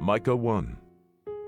Micah 1.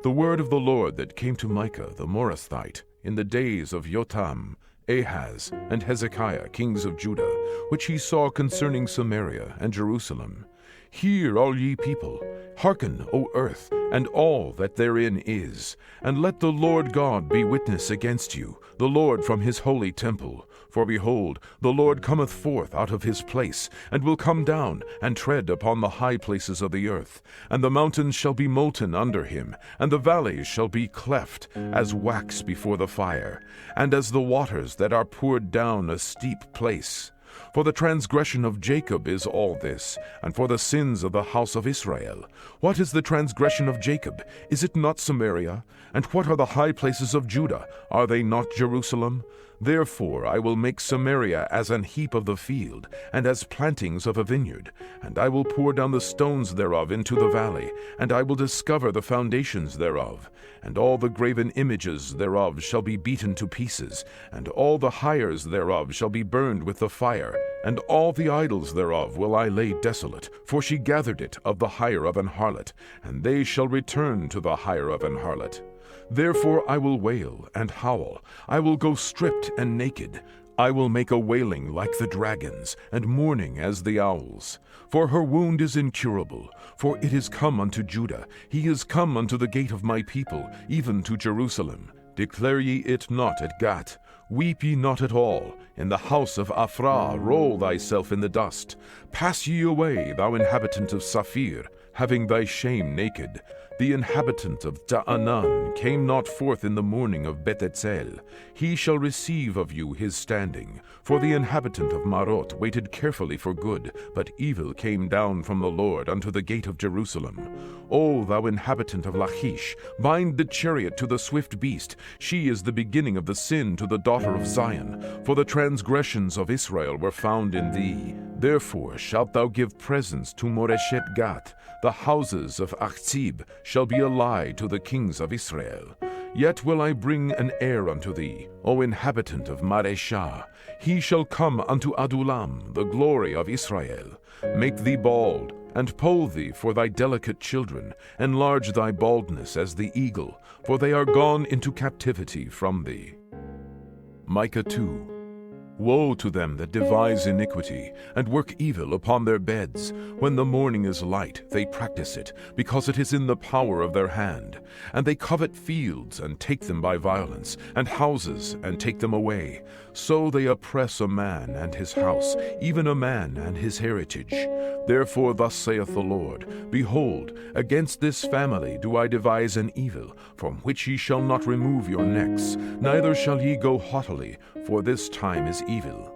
The word of the Lord that came to Micah the Morasthite in the days of Jotham, Ahaz, and Hezekiah, kings of Judah, which he saw concerning Samaria and Jerusalem. Hear, all ye people, hearken, O earth, and all that therein is, and let the Lord God be witness against you, the Lord from his holy temple. For behold, the Lord cometh forth out of his place, and will come down, and tread upon the high places of the earth. And the mountains shall be molten under him, and the valleys shall be cleft, as wax before the fire, and as the waters that are poured down a steep place. For the transgression of Jacob is all this, and for the sins of the house of Israel. What is the transgression of Jacob? Is it not Samaria? And what are the high places of Judah? Are they not Jerusalem? Therefore I will make Samaria as an heap of the field, and as plantings of a vineyard. And I will pour down the stones thereof into the valley, and I will discover the foundations thereof. And all the graven images thereof shall be beaten to pieces, and all the hires thereof shall be burned with the fire. And all the idols thereof will I lay desolate, for she gathered it of the hire of an harlot, and they shall return to the hire of an harlot. Therefore I will wail and howl, I will go stripped and naked. I will make a wailing like the dragons, and mourning as the owls. For her wound is incurable, for it is come unto Judah, he is come unto the gate of my people, even to Jerusalem. Declare ye it not at Gath, weep ye not at all. In the house of Aphrah roll thyself in the dust. Pass ye away, thou inhabitant of Saphir, having thy shame naked. The inhabitant of Ta'anan came not forth in the morning of Betetzel. He shall receive of you his standing. For the inhabitant of Marot waited carefully for good, but evil came down from the Lord unto the gate of Jerusalem. O thou inhabitant of Lachish, bind the chariot to the swift beast. She is the beginning of the sin to the daughter of Zion, for the transgressions of Israel were found in thee. Therefore shalt thou give presents to Moreshet Gath. The houses of Achzib shall be a lie to the kings of Israel. Yet will I bring an heir unto thee, O inhabitant of Mareshah. He shall come unto Adullam, the glory of Israel. Make thee bald, and poll thee for thy delicate children. Enlarge thy baldness as the eagle, for they are gone into captivity from thee. Micah 2. Woe to them that devise iniquity, and work evil upon their beds. When the morning is light, they practice it, because it is in the power of their hand. And they covet fields, and take them by violence, and houses, and take them away. So they oppress a man and his house, even a man and his heritage. Therefore thus saith the Lord, Behold, against this family do I devise an evil, from which ye shall not remove your necks, neither shall ye go haughtily, for this time is evil.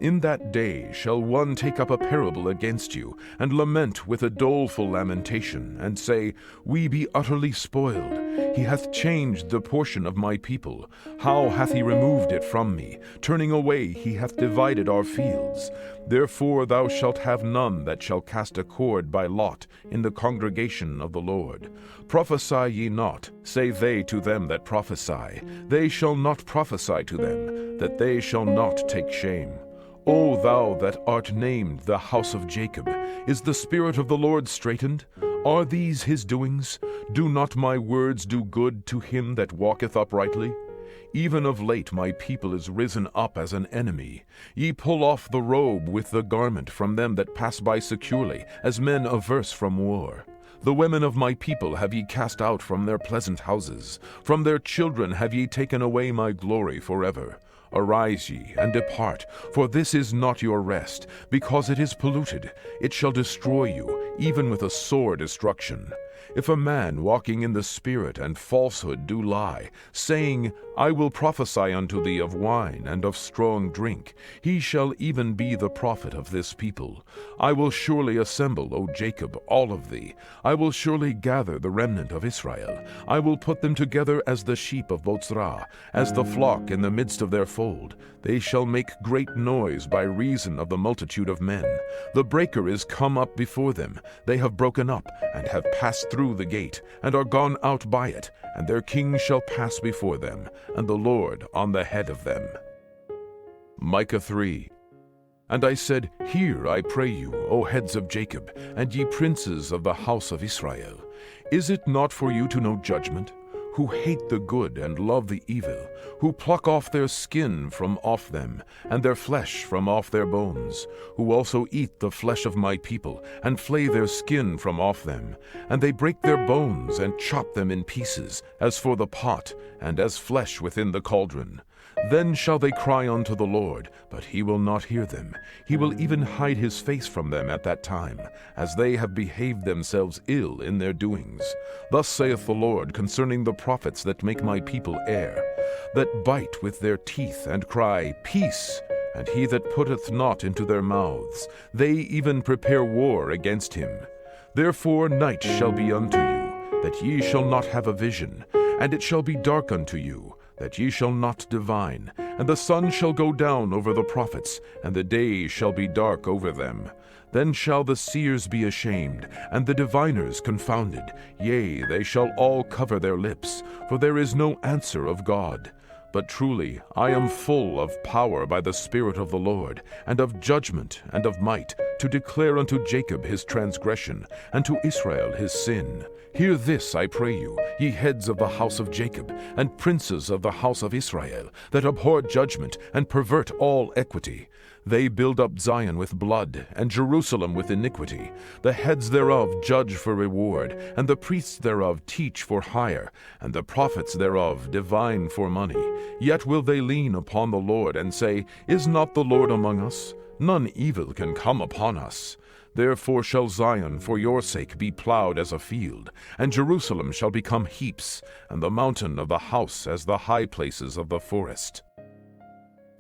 In that day shall one take up a parable against you, and lament with a doleful lamentation, and say, We be utterly spoiled. He hath changed the portion of my people. How hath he removed it from me? Turning away he hath divided our fields. Therefore thou shalt have none that shall cast a cord by lot in the congregation of the Lord. Prophesy ye not, say they to them that prophesy. They shall not prophesy to them, that they shall not take shame. O thou that art named the house of Jacob, is the Spirit of the Lord straitened? Are these his doings? Do not my words do good to him that walketh uprightly? Even of late my people is risen up as an enemy. Ye pull off the robe with the garment from them that pass by securely, as men averse from war. The women of my people have ye cast out from their pleasant houses. From their children have ye taken away my glory forever. Arise ye, and depart, for this is not your rest, because it is polluted. It shall destroy you, even with a sore destruction. If a man walking in the Spirit and falsehood do lie, saying, I will prophesy unto thee of wine and of strong drink, he shall even be the prophet of this people. I will surely assemble, O Jacob, all of thee. I will surely gather the remnant of Israel. I will put them together as the sheep of Botzrah, as the flock in the midst of their fold. They shall make great noise by reason of the multitude of men. The breaker is come up before them. They have broken up, and have passed through the gate, and are gone out by it, and their king shall pass before them, and the Lord on the head of them. Micah 3. And I said, Hear, I pray you, O heads of Jacob, and ye princes of the house of Israel. Is it not for you to know judgment? Who hate the good and love the evil, who pluck off their skin from off them, and their flesh from off their bones, who also eat the flesh of my people, and flay their skin from off them, and they break their bones, and chop them in pieces, as for the pot, and as flesh within the cauldron. Then shall they cry unto the Lord, but he will not hear them. He will even hide his face from them at that time, as they have behaved themselves ill in their doings. Thus saith the Lord concerning the prophets that make my people err, that bite with their teeth and cry, Peace! And he that putteth not into their mouths, they even prepare war against him. Therefore night shall be unto you, that ye shall not have a vision, and it shall be dark unto you, that ye shall not divine, and the sun shall go down over the prophets, and the day shall be dark over them. Then shall the seers be ashamed, and the diviners confounded. Yea, they shall all cover their lips, for there is no answer of God. But truly I am full of power by the Spirit of the Lord, and of judgment and of might, to declare unto Jacob his transgression, and to Israel his sin. Hear this, I pray you, ye heads of the house of Jacob, and princes of the house of Israel, that abhor judgment, and pervert all equity. They build up Zion with blood, and Jerusalem with iniquity. The heads thereof judge for reward, and the priests thereof teach for hire, and the prophets thereof divine for money. Yet will they lean upon the Lord, and say, Is not the Lord among us? None evil can come upon us. Therefore shall Zion for your sake be plowed as a field, and Jerusalem shall become heaps, and the mountain of the house as the high places of the forest.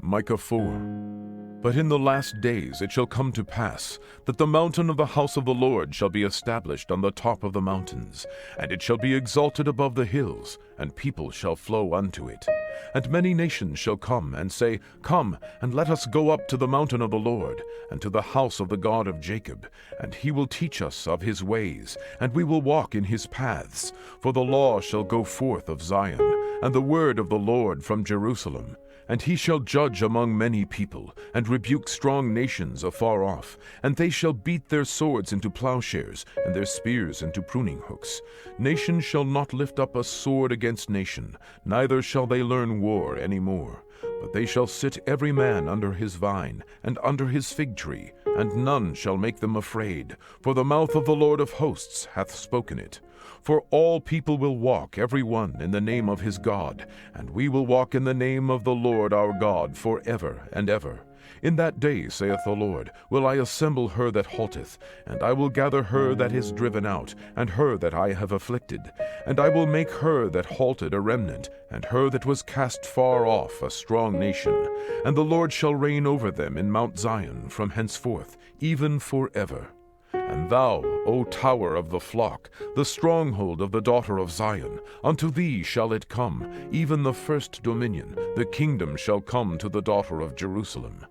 Micah 4. But in the last days it shall come to pass, that the mountain of the house of the Lord shall be established on the top of the mountains, and it shall be exalted above the hills, and people shall flow unto it. And many nations shall come, and say, Come, and let us go up to the mountain of the Lord, and to the house of the God of Jacob, and he will teach us of his ways, and we will walk in his paths. For the law shall go forth of Zion, and the word of the Lord from Jerusalem. And he shall judge among many people, and rebuke strong nations afar off. And they shall beat their swords into plowshares, and their spears into pruning hooks. Nation shall not lift up a sword against nation, neither shall they learn war any more. But they shall sit every man under his vine, and under his fig tree, and none shall make them afraid, for the mouth of the Lord of hosts hath spoken it. For all people will walk every one in the name of his God, and we will walk in the name of the Lord our God forever and ever. In that day, saith the Lord, will I assemble her that halteth, and I will gather her that is driven out, and her that I have afflicted. And I will make her that halted a remnant, and her that was cast far off a strong nation. And the Lord shall reign over them in Mount Zion from henceforth, even forever. And thou, O tower of the flock, the stronghold of the daughter of Zion, unto thee shall it come, even the first dominion, the kingdom shall come to the daughter of Jerusalem.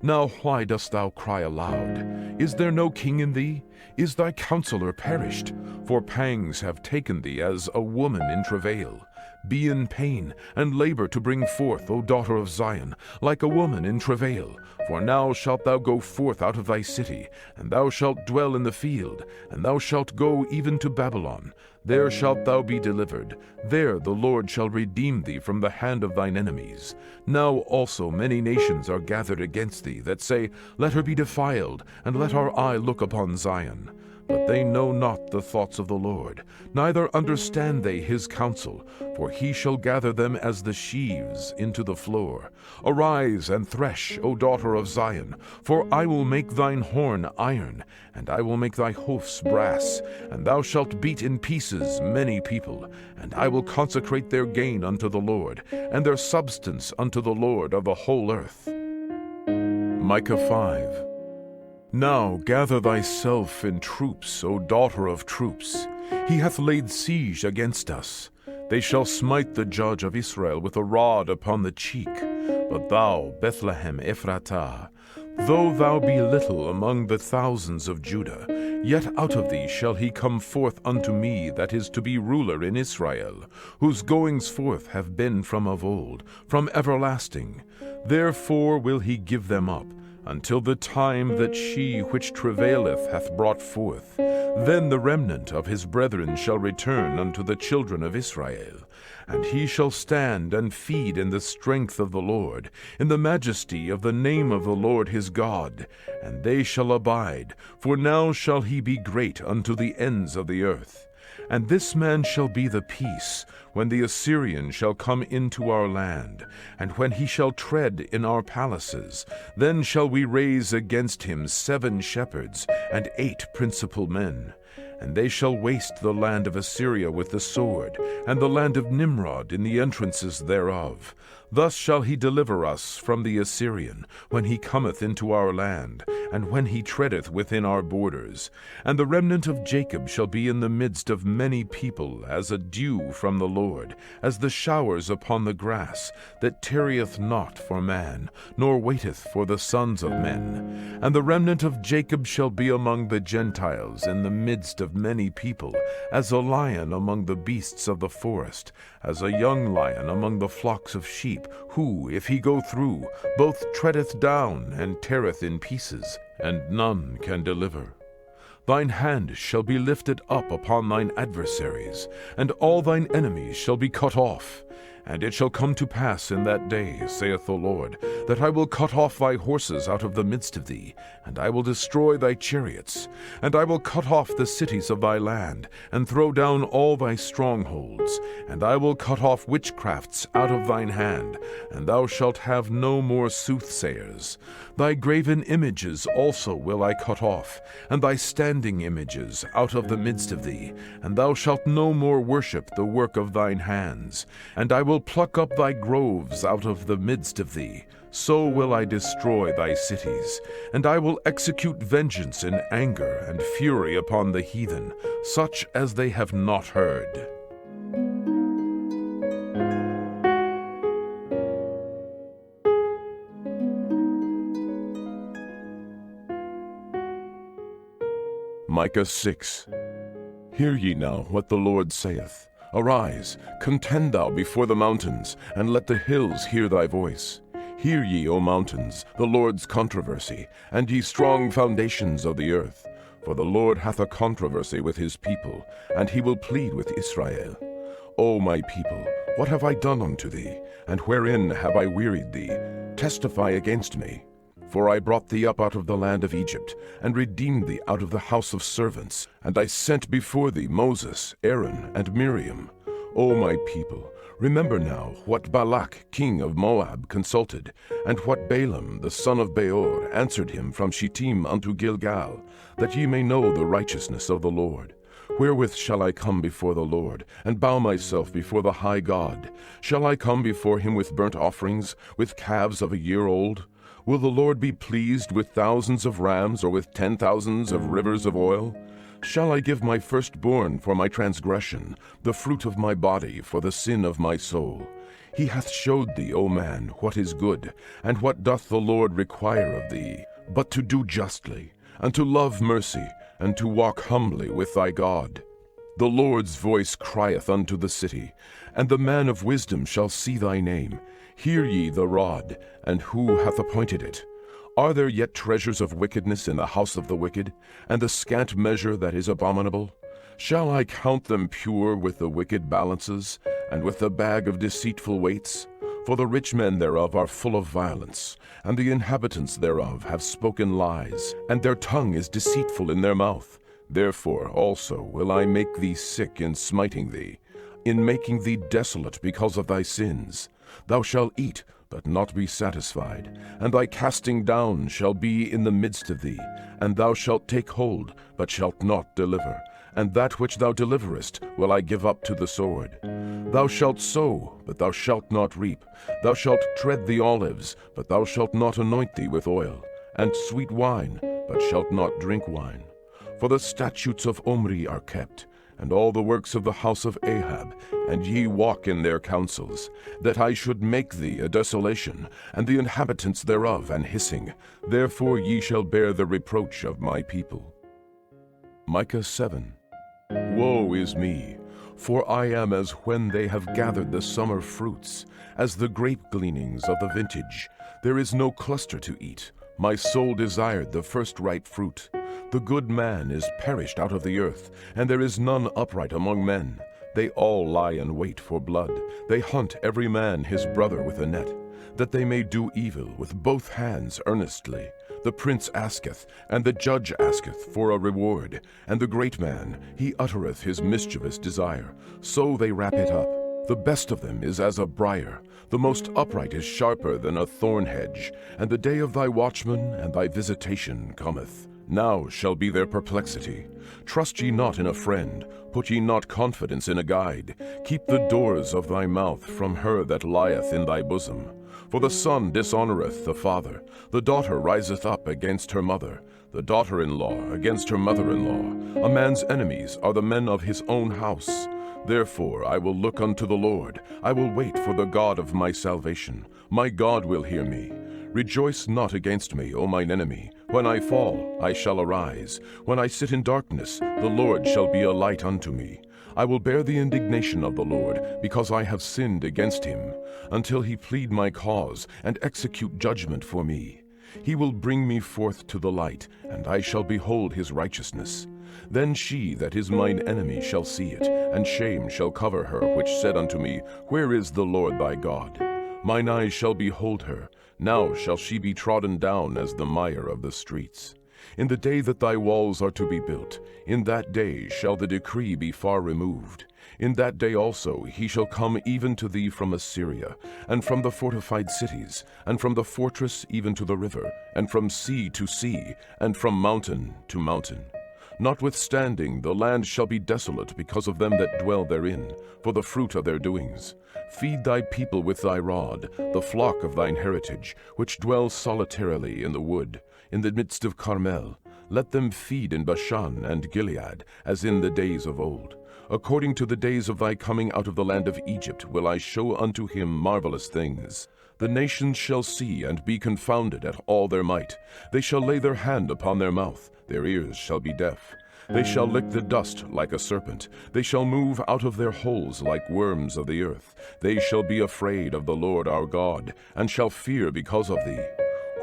Now why dost thou cry aloud? Is there no king in thee? Is thy counselor perished? For pangs have taken thee as a woman in travail. Be in pain, and labor to bring forth, O daughter of Zion, like a woman in travail. For now shalt thou go forth out of thy city, and thou shalt dwell in the field, and thou shalt go even to Babylon. There shalt thou be delivered. There the Lord shall redeem thee from the hand of thine enemies. Now also many nations are gathered against thee, that say, Let her be defiled, and let our eye look upon Zion. But they know not the thoughts of the Lord, neither understand they his counsel, for he shall gather them as the sheaves into the floor. Arise and thresh, O daughter of Zion, for I will make thine horn iron, and I will make thy hoofs brass, and thou shalt beat in pieces many people, and I will consecrate their gain unto the Lord, and their substance unto the Lord of the whole earth. Micah 5. Now gather thyself in troops, O daughter of troops. He hath laid siege against us. They shall smite the judge of Israel with a rod upon the cheek. But thou, Bethlehem Ephratah, though thou be little among the thousands of Judah, yet out of thee shall he come forth unto me that is to be ruler in Israel, whose goings forth have been from of old, from everlasting. Therefore will he give them up, until the time that she which travaileth hath brought forth. Then the remnant of his brethren shall return unto the children of Israel. And he shall stand and feed in the strength of the Lord, in the majesty of the name of the Lord his God. And they shall abide, for now shall he be great unto the ends of the earth. And this man shall be the peace, when the Assyrian shall come into our land, and when he shall tread in our palaces. Then shall we raise against him 7 shepherds, and 8 principal men. And they shall waste the land of Assyria with the sword, and the land of Nimrod in the entrances thereof. Thus shall he deliver us from the Assyrian, when he cometh into our land, and when he treadeth within our borders. And the remnant of Jacob shall be in the midst of many people, as a dew from the Lord, as the showers upon the grass, that tarrieth not for man, nor waiteth for the sons of men. And the remnant of Jacob shall be among the Gentiles, in the midst of many people, as a lion among the beasts of the forest, as a young lion among the flocks of sheep, who, if he go through, both treadeth down and teareth in pieces, and none can deliver. Thine hand shall be lifted up upon thine adversaries, and all thine enemies shall be cut off. And it shall come to pass in that day, saith the Lord, that I will cut off thy horses out of the midst of thee, and I will destroy thy chariots, and I will cut off the cities of thy land, and throw down all thy strongholds, and I will cut off witchcrafts out of thine hand, and thou shalt have no more soothsayers. Thy graven images also will I cut off, and thy standing images out of the midst of thee, and thou shalt no more worship the work of thine hands. And I will pluck up thy groves out of the midst of thee. So will I destroy thy cities, and I will execute vengeance in anger and fury upon the heathen, such as they have not heard. Micah 6. Hear ye now what the Lord saith. Arise, contend thou before the mountains, and let the hills hear thy voice. Hear ye, O mountains, the Lord's controversy, and ye strong foundations of the earth. For the Lord hath a controversy with his people, and he will plead with Israel. O my people, what have I done unto thee? And wherein have I wearied thee? Testify against me. For I brought thee up out of the land of Egypt, and redeemed thee out of the house of servants. And I sent before thee Moses, Aaron, and Miriam. O my people, remember now what Balak king of Moab consulted, and what Balaam the son of Beor answered him from Shittim unto Gilgal, that ye may know the righteousness of the Lord. Wherewith shall I come before the Lord, and bow myself before the high God? Shall I come before him with burnt offerings, with calves of a year old? Will the Lord be pleased with thousands of rams, or with 10,000s of rivers of oil? Shall I give my firstborn for my transgression, the fruit of my body for the sin of my soul? He hath showed thee, O man, what is good, and what doth the Lord require of thee, but to do justly, and to love mercy, and to walk humbly with thy God. The Lord's voice crieth unto the city, and the man of wisdom shall see thy name. Hear ye the rod, and who hath appointed it? Are there yet treasures of wickedness in the house of the wicked, and the scant measure that is abominable? Shall I count them pure with the wicked balances, and with the bag of deceitful weights? For the rich men thereof are full of violence, and the inhabitants thereof have spoken lies, and their tongue is deceitful in their mouth. Therefore also will I make thee sick in smiting thee, in making thee desolate because of thy sins. Thou shalt eat, but not be satisfied, and thy casting down shall be in the midst of thee, and thou shalt take hold, but shalt not deliver. And that which thou deliverest will I give up to the sword. Thou shalt sow, but thou shalt not reap. Thou shalt tread the olives, but thou shalt not anoint thee with oil, and sweet wine, but shalt not drink wine. For the statutes of Omri are kept, and all the works of the house of Ahab, and ye walk in their counsels, that I should make thee a desolation, and the inhabitants thereof an hissing. Therefore ye shall bear the reproach of my people. Micah 7. Woe is me, for I am as when they have gathered the summer fruits, as the grape gleanings of the vintage. There is no cluster to eat, My soul desired the first ripe fruit. The good man is perished out of the earth, and there is none upright among men. They all lie in wait for blood. They hunt every man his brother with a net, that they may do evil with both hands earnestly. The prince asketh, and the judge asketh for a reward, and the great man, he uttereth his mischievous desire. So they wrap it up. The best of them is as a briar. The most upright is sharper than a thorn hedge, and the day of thy watchman and thy visitation cometh. Now shall be their perplexity. Trust ye not in a friend, put ye not confidence in a guide. Keep the doors of thy mouth from her that lieth in thy bosom. For the son dishonoureth the father, the daughter riseth up against her mother, the daughter-in-law against her mother-in-law. A man's enemies are the men of his own house. Therefore I will look unto the Lord, I will wait for the God of my salvation. My God will hear me. Rejoice not against me, O mine enemy. When I fall, I shall arise. When I sit in darkness, the Lord shall be a light unto me. I will bear the indignation of the Lord, because I have sinned against him, until he plead my cause, and execute judgment for me. He will bring me forth to the light, and I shall behold his righteousness. Then she that is mine enemy shall see it, and shame shall cover her, which said unto me, Where is the Lord thy God? Mine eyes shall behold her. Now shall she be trodden down as the mire of the streets. In the day that thy walls are to be built, in that day shall the decree be far removed. In that day also he shall come even to thee from Assyria, and from the fortified cities, and from the fortress even to the river, and from sea to sea, and from mountain to mountain. Notwithstanding, the land shall be desolate because of them that dwell therein, for the fruit of their doings. Feed thy people with thy rod, the flock of thine heritage, which dwell solitarily in the wood, in the midst of Carmel. Let them feed in Bashan and Gilead, as in the days of old. According to the days of thy coming out of the land of Egypt will I show unto him marvelous things. The nations shall see and be confounded at all their might. They shall lay their hand upon their mouth, their ears shall be deaf. They shall lick the dust like a serpent. They shall move out of their holes like worms of the earth. They shall be afraid of the Lord our God, and shall fear because of thee.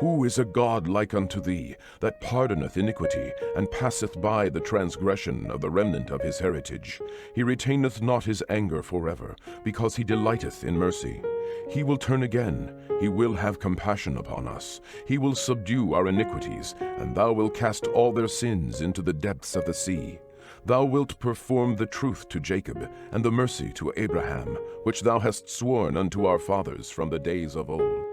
Who is a God like unto thee, that pardoneth iniquity, and passeth by the transgression of the remnant of his heritage? He retaineth not his anger forever, because he delighteth in mercy. He will turn again, he will have compassion upon us. He will subdue our iniquities, and thou wilt cast all their sins into the depths of the sea. Thou wilt perform the truth to Jacob, and the mercy to Abraham, which thou hast sworn unto our fathers from the days of old.